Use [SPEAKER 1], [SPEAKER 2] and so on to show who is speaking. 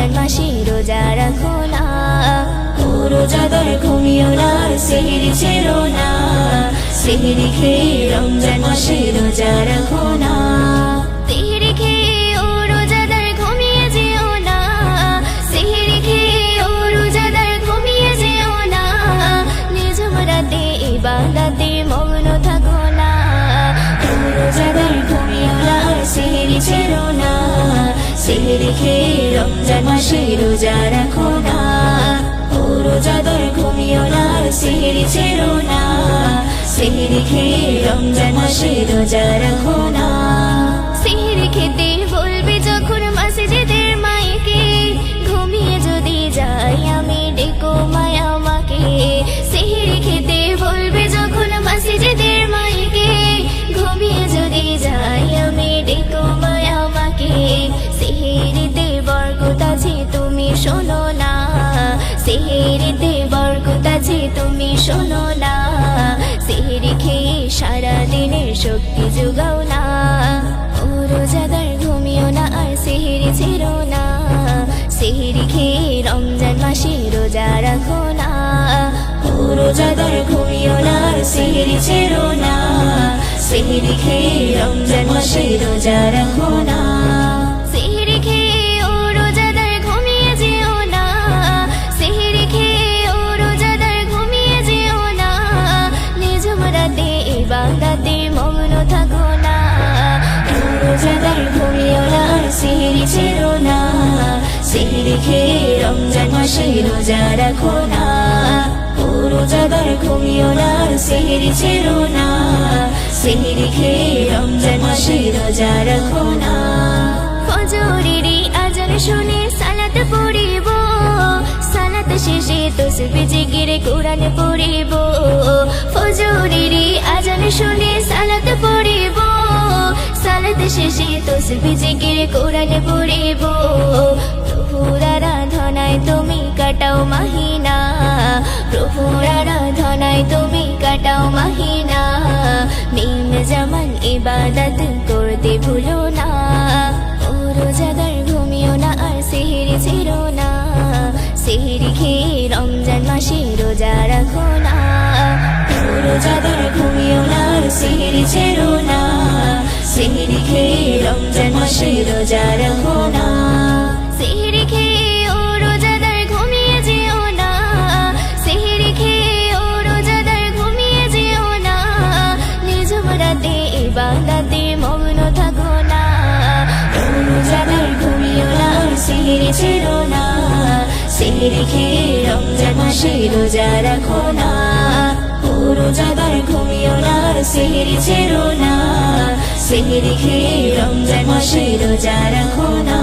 [SPEAKER 1] রমজান মাসে রোজা রাখো না। ও রোজাদার ঘুমিও না, সেহরি ছেড়ো না, সেহরি খেয়ে রমজান মাসে রোজা রাখো না। সেহরি খেয়ে ও রোজাদার ঘুমিয়ে যেও না, সেহরি খেয়ে ও রোজাদার ঘুমিয়ে যেও না, নিঝুম রাতে ইবাদতে মগ্ন থাকো না। ও রোজাদার ঘুমিও না, সেহরি ছেড়ো না, সেহরি খেয়ে রমজান মাসে রোজা রাখো না। ও রোজাদার ঘুমিও না, সেহরি ছেড়ো না, সেহরি খেয়ে রমজান মাসে রোজা রাখো না। সেহরি খেতে বলবে যখন মসজিদের মাইকে, ঘুমিয়ে যদি যাই আমি ডেকো মায় আমাকে। সেহরি খেতে বলবে যখন মসজিদের মাইকে, ঘুমিয়ে যদি যাই আমি ডেকো মায় আমাকে। সেহরিতে বরকত আছে তুমি শোনো না, সেহরিতে বরকত আছে তুমি শোনো না, সেহরি খেয়ে সারা দিনের শক্তি যোগাও না। ও রোজাদার ঘুমিও না আর সেহরি ছেড়ো না, সেহরি খেয়ে রমজান মাসে রোজা রাখো না। ও রোজাদার ঘুমিও না আর সেহরি ছেড়ো না, সেহরি খেয়ে রমজান মাসে রোজা রাখো না। সেহরি খেয়ে ও রোজাদার ঘুমিয়ে যেও না, সেহরি খেয়ে ও রোজাদার ঘুমিয়ে যেও না, নিঝুম রাতে ইবাদতে মগ্ন থাকো না। ও রোজাদার ঘুমিও না আর সেহরি ছেড়ো না, সেহরি খেয়ে রমজান মাসে রোজা রাখো না। ও রোজাদার ঘুমিও না আর সেহরি ছেড়ো না, সেহরি খেয়ে রমজান মাসে রোজা রাখো না। ফজরের আজান শুনে সালাত পড়িব, সালাত শেষে তাসবিহ জিকির কোরআন পড়িব। ফজরের আজান শুনে সালাত পড়িব, সালাত শেষে তাসবিহ জিকির কোরআন পড়িব। প্রভুর আরাধনায় তুমি কাটাও মাহিনা, প্রভুর আরাধনায় তুমি কাটাও মাহিনা, মিম জামান ইবাদত করতে ভুলো না। ও রোজাদার ঘুমিও না আর সেহরি ছেড়ো না, সেহরি খেয়ে রমজান মাসে রোজা রাখো না। ও রোজাদার ঘুমিও না আর সেহরি ছেড়ো না, সেহরি খেয়ে রমজান মাসে রোজা রাখো না। সেহরি খেয়ে ও রোজাদার ঘুমিয়ে যেও না, সেহরি খেয়ে ও রোজাদার ঘুমিয়ে যেও না, নিঝুম রাতে ইবাদতে মগ্ন থাকো না। ও রোজাদার ঘুমিও না আর সেহরি ছেড়ো না, সেহরি খেয়ে রমজান মাসে রোজা রাখো না। ও রোজাদার ঘুমিও না আর সেহরি ছেড়ো না, সেহরি খেয়ে রমজান মাসে রোজা রাখো না।